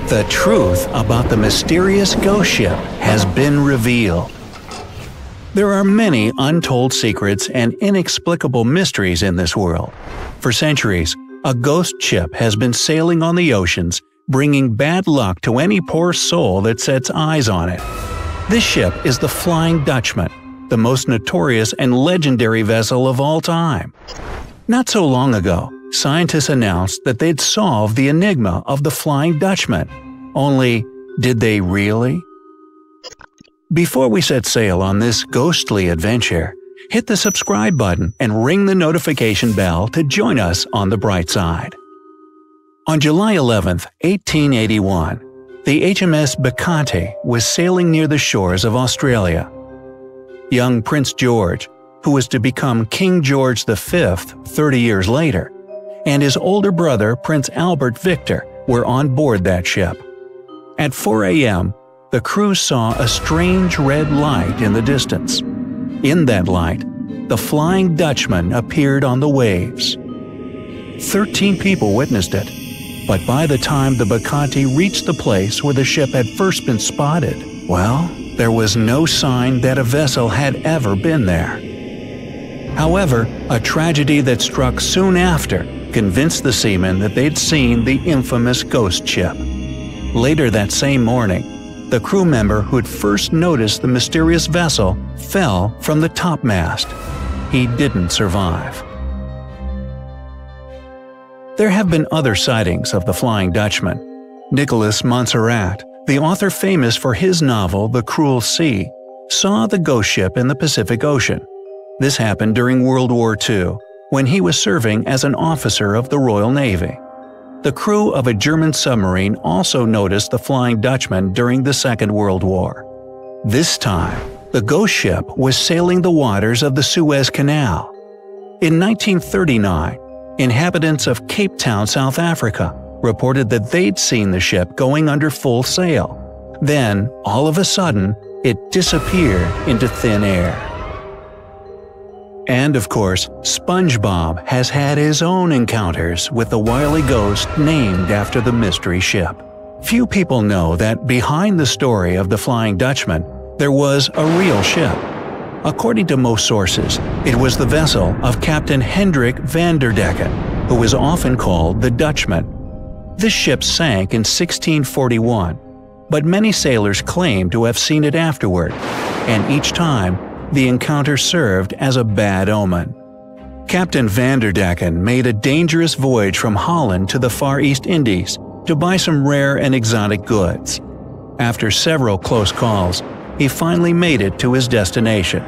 The truth about the mysterious ghost ship has been revealed. There are many untold secrets and inexplicable mysteries in this world. For centuries, a ghost ship has been sailing on the oceans, bringing bad luck to any poor soul that sets eyes on it. This ship is the Flying Dutchman, the most notorious and legendary vessel of all time. Not so long ago, scientists announced that they'd solved the enigma of the Flying Dutchman. Only, did they really? Before we set sail on this ghostly adventure, hit the subscribe button and ring the notification bell to join us on the bright side. On July 11, 1881, the HMS Bacchante was sailing near the shores of Australia. Young Prince George, who was to become King George V 30 years later, and his older brother Prince Albert Victor were on board that ship. At 4 a.m., the crew saw a strange red light in the distance. In that light, the Flying Dutchman appeared on the waves. 13 people witnessed it, but by the time the Bacchante reached the place where the ship had first been spotted, well, there was no sign that a vessel had ever been there. However, a tragedy that struck soon after convinced the seamen that they'd seen the infamous ghost ship. Later that same morning, the crew member who'd first noticed the mysterious vessel fell from the topmast. He didn't survive. There have been other sightings of the Flying Dutchman. Nicholas Montserrat, the author famous for his novel The Cruel Sea, saw the ghost ship in the Pacific Ocean. This happened during World War II, when he was serving as an officer of the Royal Navy. The crew of a German submarine also noticed the Flying Dutchman during the Second World War. This time, the ghost ship was sailing the waters of the Suez Canal. In 1939, inhabitants of Cape Town, South Africa, reported that they'd seen the ship going under full sail. Then, all of a sudden, it disappeared into thin air. And of course, SpongeBob has had his own encounters with the wily ghost named after the mystery ship. Few people know that behind the story of the Flying Dutchman, there was a real ship. According to most sources, it was the vessel of Captain Hendrik van der Decken, who was often called the Dutchman. This ship sank in 1641, but many sailors claim to have seen it afterward, and each time, the encounter served as a bad omen. Captain van der Decken made a dangerous voyage from Holland to the Far East Indies to buy some rare and exotic goods. After several close calls, he finally made it to his destination.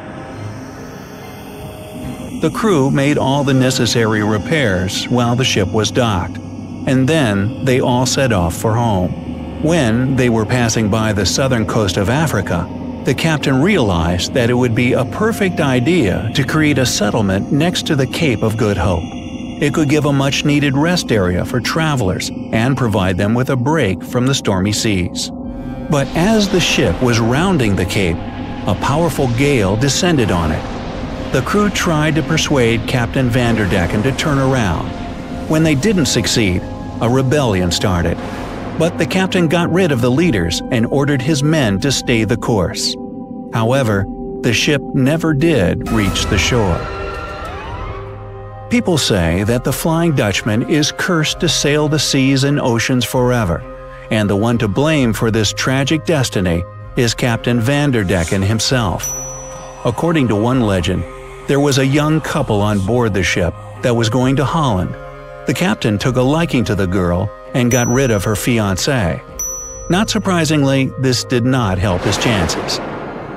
The crew made all the necessary repairs while the ship was docked, and then they all set off for home. When they were passing by the southern coast of Africa, the captain realized that it would be a perfect idea to create a settlement next to the Cape of Good Hope. It could give a much-needed rest area for travelers and provide them with a break from the stormy seas. But as the ship was rounding the cape, a powerful gale descended on it. The crew tried to persuade Captain van der Decken to turn around. When they didn't succeed, a rebellion started. But the captain got rid of the leaders and ordered his men to stay the course. However, the ship never did reach the shore. People say that the Flying Dutchman is cursed to sail the seas and oceans forever, and the one to blame for this tragic destiny is Captain van der Decken himself. According to one legend, there was a young couple on board the ship that was going to Holland. The captain took a liking to the girl and got rid of her fiancé. Not surprisingly, this did not help his chances.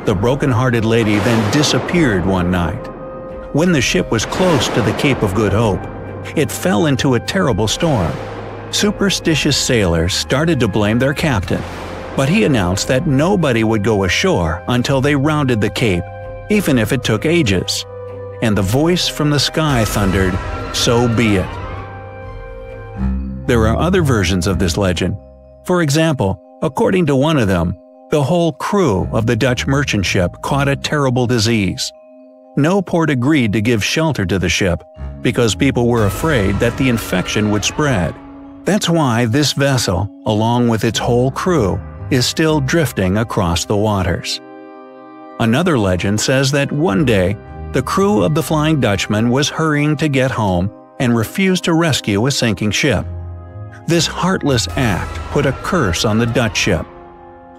The broken-hearted lady then disappeared one night. When the ship was close to the Cape of Good Hope, it fell into a terrible storm. Superstitious sailors started to blame their captain, but he announced that nobody would go ashore until they rounded the cape, even if it took ages. And the voice from the sky thundered, "So be it." There are other versions of this legend. For example, according to one of them, the whole crew of the Dutch merchant ship caught a terrible disease. No port agreed to give shelter to the ship because people were afraid that the infection would spread. That's why this vessel, along with its whole crew, is still drifting across the waters. Another legend says that one day, the crew of the Flying Dutchman was hurrying to get home and refused to rescue a sinking ship. This heartless act put a curse on the Dutch ship.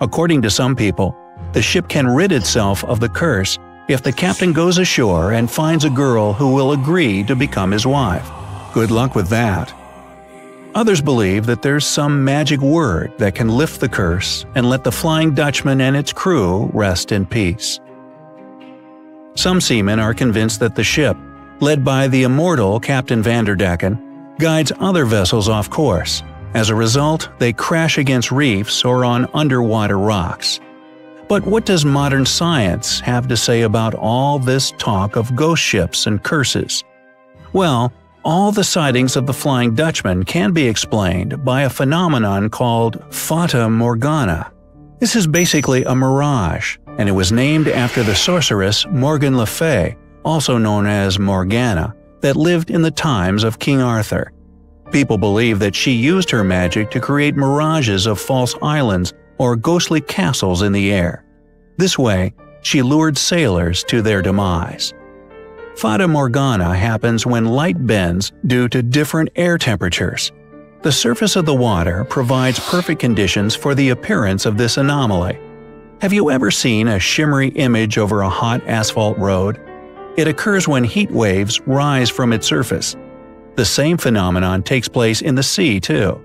According to some people, the ship can rid itself of the curse if the captain goes ashore and finds a girl who will agree to become his wife. Good luck with that. Others believe that there's some magic word that can lift the curse and let the Flying Dutchman and its crew rest in peace. Some seamen are convinced that the ship, led by the immortal Captain Vanderdecken, guides other vessels off course. As a result, they crash against reefs or on underwater rocks. But what does modern science have to say about all this talk of ghost ships and curses? Well, all the sightings of the Flying Dutchman can be explained by a phenomenon called Fata Morgana. This is basically a mirage, and it was named after the sorceress Morgan Le Fay, also known as Morgana, that lived in the times of King Arthur. People believe that she used her magic to create mirages of false islands or ghostly castles in the air. This way, she lured sailors to their demise. Fata Morgana happens when light bends due to different air temperatures. The surface of the water provides perfect conditions for the appearance of this anomaly. Have you ever seen a shimmery image over a hot asphalt road? It occurs when heat waves rise from its surface. The same phenomenon takes place in the sea too.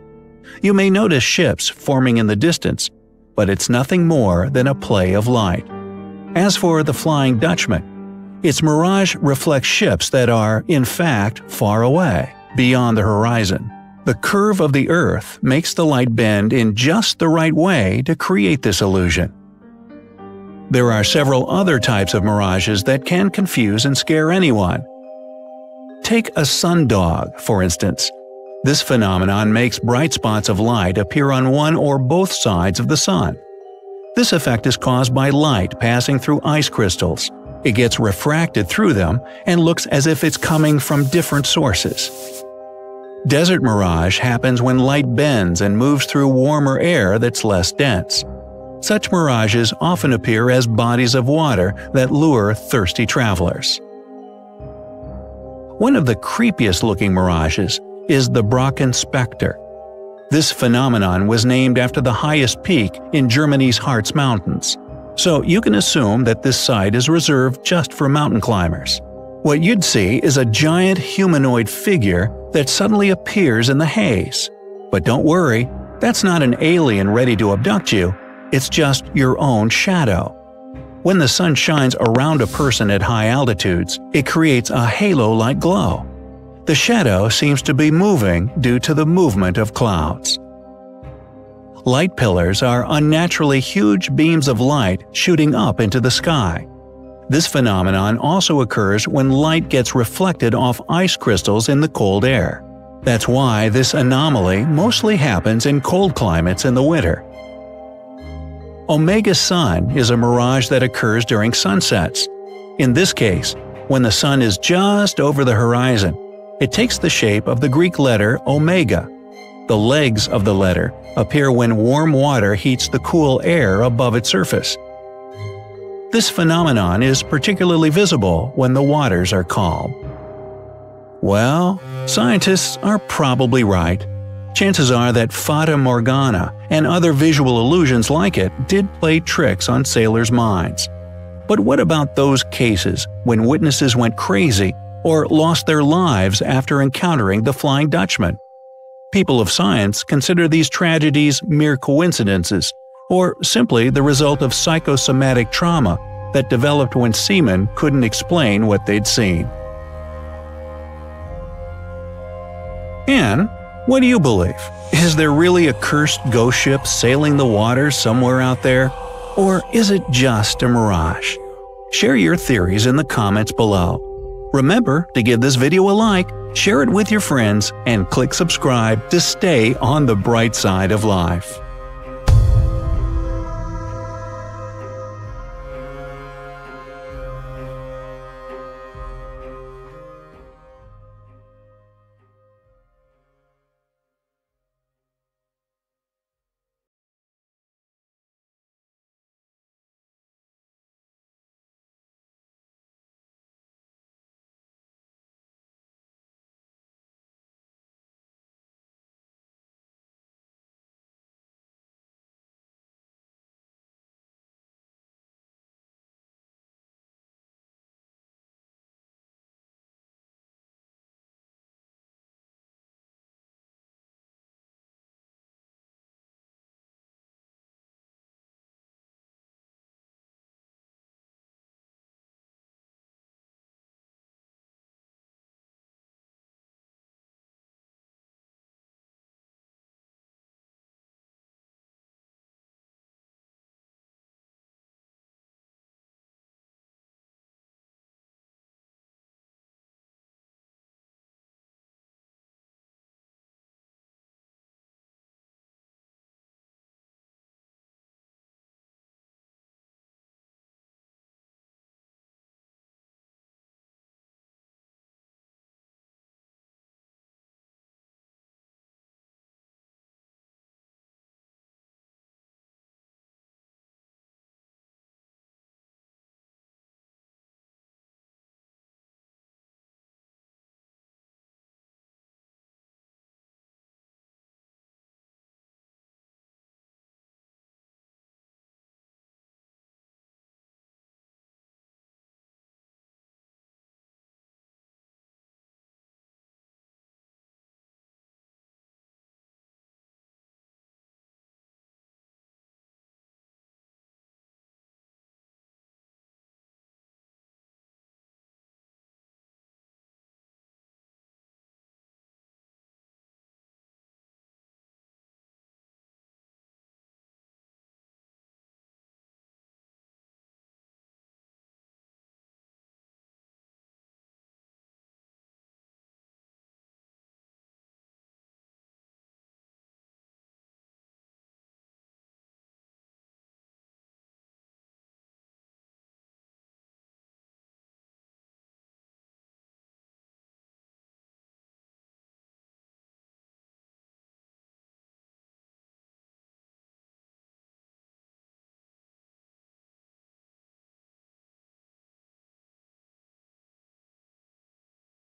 You may notice ships forming in the distance, but it's nothing more than a play of light. As for the Flying Dutchman, its mirage reflects ships that are, in fact, far away, beyond the horizon. The curve of the Earth makes the light bend in just the right way to create this illusion. There are several other types of mirages that can confuse and scare anyone. Take a sundog, for instance. This phenomenon makes bright spots of light appear on one or both sides of the sun. This effect is caused by light passing through ice crystals. It gets refracted through them and looks as if it's coming from different sources. Desert mirage happens when light bends and moves through warmer air that's less dense. Such mirages often appear as bodies of water that lure thirsty travelers. One of the creepiest looking mirages is the Brocken Spectre. This phenomenon was named after the highest peak in Germany's Harz Mountains, so you can assume that this site is reserved just for mountain climbers. What you'd see is a giant humanoid figure that suddenly appears in the haze. But don't worry, that's not an alien ready to abduct you, it's just your own shadow. When the sun shines around a person at high altitudes, it creates a halo-like glow. The shadow seems to be moving due to the movement of clouds. Light pillars are unnaturally huge beams of light shooting up into the sky. This phenomenon also occurs when light gets reflected off ice crystals in the cold air. That's why this anomaly mostly happens in cold climates in the winter. Omega Sun is a mirage that occurs during sunsets. In this case, when the sun is just over the horizon, it takes the shape of the Greek letter Omega. The legs of the letter appear when warm water heats the cool air above its surface. This phenomenon is particularly visible when the waters are calm. Well, scientists are probably right. Chances are that Fata Morgana and other visual illusions like it did play tricks on sailors' minds. But what about those cases when witnesses went crazy or lost their lives after encountering the Flying Dutchman? People of science consider these tragedies mere coincidences, or simply the result of psychosomatic trauma that developed when seamen couldn't explain what they'd seen. And what do you believe? Is there really a cursed ghost ship sailing the waters somewhere out there? Or is it just a mirage? Share your theories in the comments below. Remember to give this video a like, share it with your friends, and click subscribe to stay on the bright side of life.